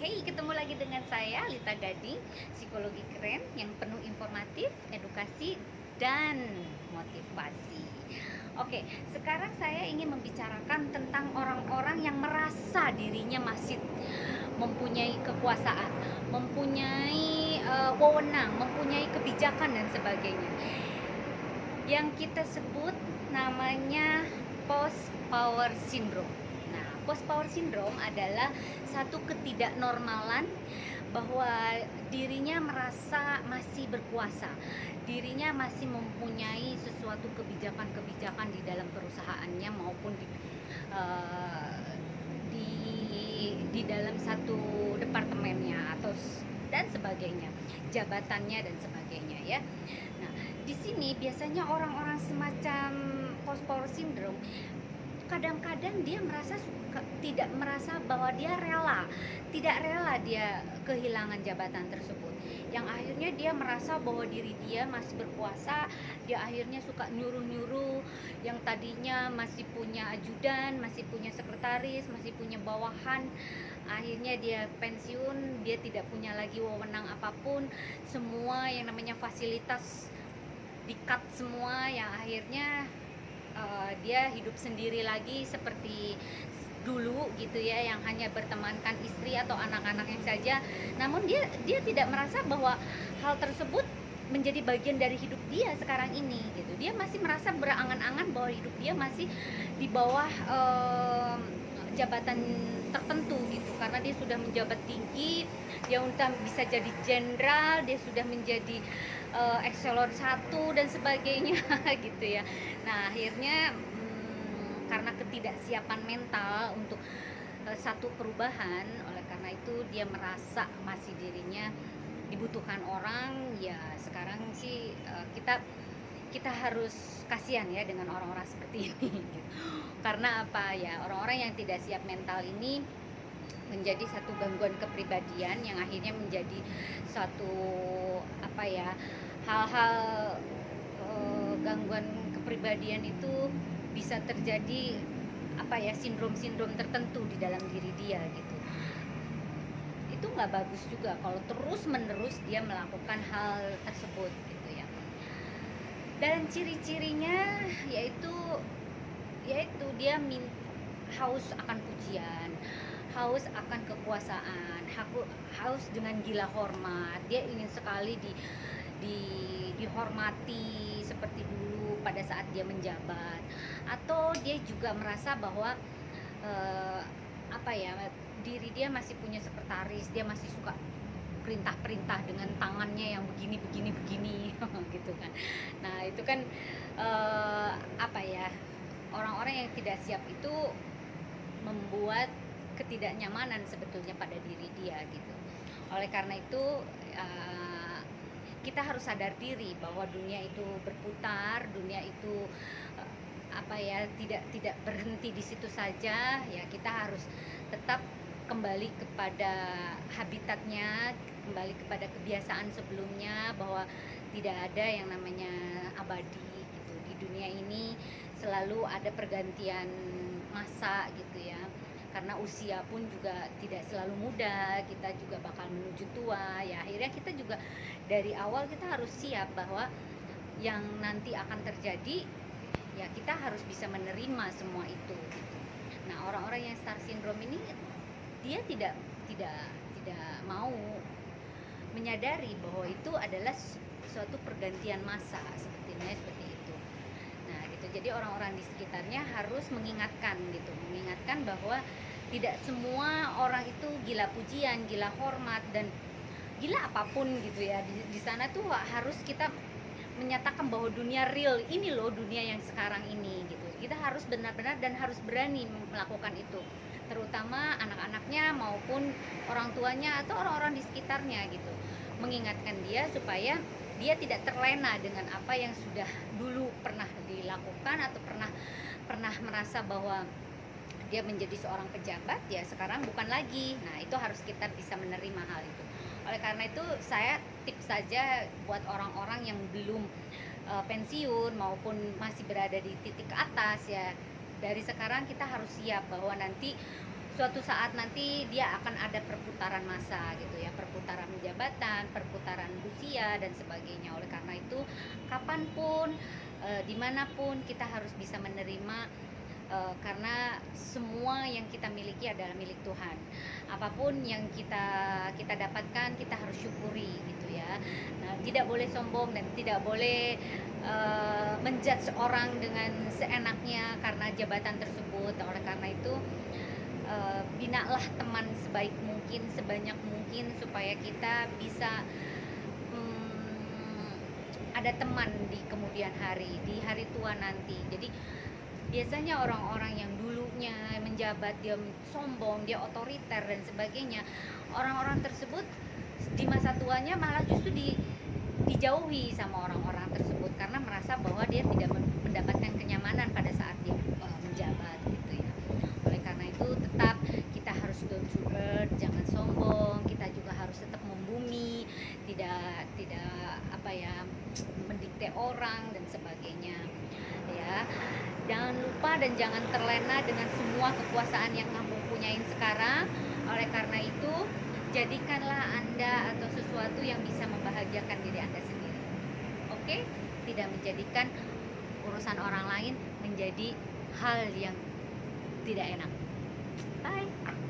Hey, ketemu lagi dengan saya Lita Gading, psikologi keren yang penuh informatif, edukasi, dan motivasi. Oke, sekarang saya ingin membicarakan tentang orang-orang yang merasa dirinya masih mempunyai kekuasaan, mempunyai wewenang, mempunyai kebijakan dan sebagainya. Yang kita sebut namanya post power syndrome. Nah, post power syndrome adalah satu ketidaknormalan bahwa dirinya merasa masih berkuasa, dirinya masih mempunyai sesuatu kebijakan-kebijakan di dalam perusahaannya maupun eh, di di dalam satu departemennya atau dan sebagainya, jabatannya dan sebagainya ya. Nah, di sini biasanya orang-orang semacam post power syndrome kadang-kadang dia tidak merasa bahwa dia tidak rela dia kehilangan jabatan tersebut, yang akhirnya dia merasa bahwa diri dia masih berkuasa. Dia akhirnya suka nyuruh-nyuruh, yang tadinya masih punya ajudan, masih punya sekretaris, masih punya bawahan, akhirnya dia pensiun, dia tidak punya lagi wewenang apapun, semua yang namanya fasilitas di-cut semua, yang akhirnya dia hidup sendiri lagi seperti dulu gitu ya, yang hanya bertemankan istri atau anak-anaknya saja. Namun dia tidak merasa bahwa hal tersebut menjadi bagian dari hidup dia sekarang ini gitu. Dia masih merasa berangan-angan bahwa hidup dia masih di bawah jabatan tertentu gitu, karena dia sudah menjabat tinggi, dia udah bisa jadi jenderal, dia sudah menjadi ekselon 1 dan sebagainya gitu ya. Nah, akhirnya karena ketidaksiapan mental untuk satu perubahan, oleh karena itu dia merasa masih dirinya dibutuhkan orang. Ya sekarang sih kita harus kasihan ya dengan orang-orang seperti ini gitu. Karena apa ya, orang-orang yang tidak siap mental ini menjadi satu gangguan kepribadian yang akhirnya menjadi satu apa ya, hal-hal gangguan kepribadian itu bisa terjadi apa ya, sindrom-sindrom tertentu di dalam diri dia gitu. Itu nggak bagus juga kalau terus menerus dia melakukan hal tersebut gitu ya. Dan ciri-cirinya yaitu dia haus akan pujian, haus akan kekuasaan, haus dengan gila hormat. Dia ingin sekali dihormati seperti dulu pada saat dia menjabat. Atau dia juga merasa bahwa apa ya, diri dia masih punya sekretaris, dia masih suka perintah-perintah dengan tangannya yang begini gitu kan. Nah, itu kan apa ya, orang-orang yang tidak siap itu membuat ketidaknyamanan sebetulnya pada diri dia gitu. Oleh karena itu kita harus sadar diri bahwa dunia itu berputar, dunia itu apa ya, tidak berhenti di situ saja ya. Kita harus tetap kembali kepada habitatnya, kembali kepada kebiasaan sebelumnya, bahwa tidak ada yang namanya abadi gitu. Di dunia ini selalu ada pergantian masa gitu ya, karena usia pun juga tidak selalu muda, kita juga bakal menuju tua ya. Akhirnya kita juga dari awal kita harus siap bahwa yang nanti akan terjadi ya, kita harus bisa menerima semua itu gitu. Nah, orang-orang yang star syndrome ini dia tidak mau menyadari bahwa itu adalah suatu pergantian masa, seperti itu. Nah gitu, jadi orang-orang di sekitarnya harus mengingatkan bahwa tidak semua orang itu gila pujian, gila hormat, dan gila apapun gitu ya. Di sana tuh harus kita menyatakan bahwa dunia real ini loh, dunia yang sekarang ini gitu. Kita harus benar-benar dan harus berani melakukan itu, terutama anak-anaknya maupun orang tuanya atau orang-orang di sekitarnya gitu. Mengingatkan dia supaya dia tidak terlena dengan apa yang sudah dulu pernah dilakukan atau pernah merasa bahwa dia menjadi seorang pejabat ya sekarang bukan lagi. Nah, itu harus kita bisa menerima hal itu. Oleh karena itu saya tips saja buat orang-orang yang belum pensiun maupun masih berada di titik ke atas ya, dari sekarang kita harus siap bahwa nanti suatu saat nanti dia akan ada perputaran masa gitu ya, perputaran jabatan, perputaran usia dan sebagainya. Oleh karena itu, kapanpun, dimanapun kita harus bisa menerima, karena semua yang kita miliki adalah milik Tuhan. Apapun yang kita dapatkan, kita harus syukuri gitu ya. Nah, tidak boleh sombong dan tidak boleh menjudge orang dengan seenaknya karena jabatan tersebut. Oleh karena itu, binalah teman sebaik mungkin, sebanyak mungkin, supaya kita bisa ada teman di kemudian hari, di hari tua nanti. Jadi biasanya orang-orang yang dulunya menjabat, dia sombong, dia otoriter dan sebagainya, orang-orang tersebut di masa tuanya malah justru dijauhi sama orang-orang tersebut karena merasa bahwa dia tidak mendapatkan kenyamanan pada saat dia menjabat gitu ya. Oleh karena itu, tetap kita harus down to earth, jangan sombong. Kita juga harus tetap membumi, tidak apa ya, mendikte orang dan sebagainya ya. Jangan lupa dan jangan terlena dengan semua kekuasaan yang kamu punyain sekarang. Oleh karena itu, jadikanlah Anda atau sesuatu yang bisa membahagiakan diri Anda sendiri. Oke? Tidak menjadikan urusan orang lain menjadi hal yang tidak enak. Bye.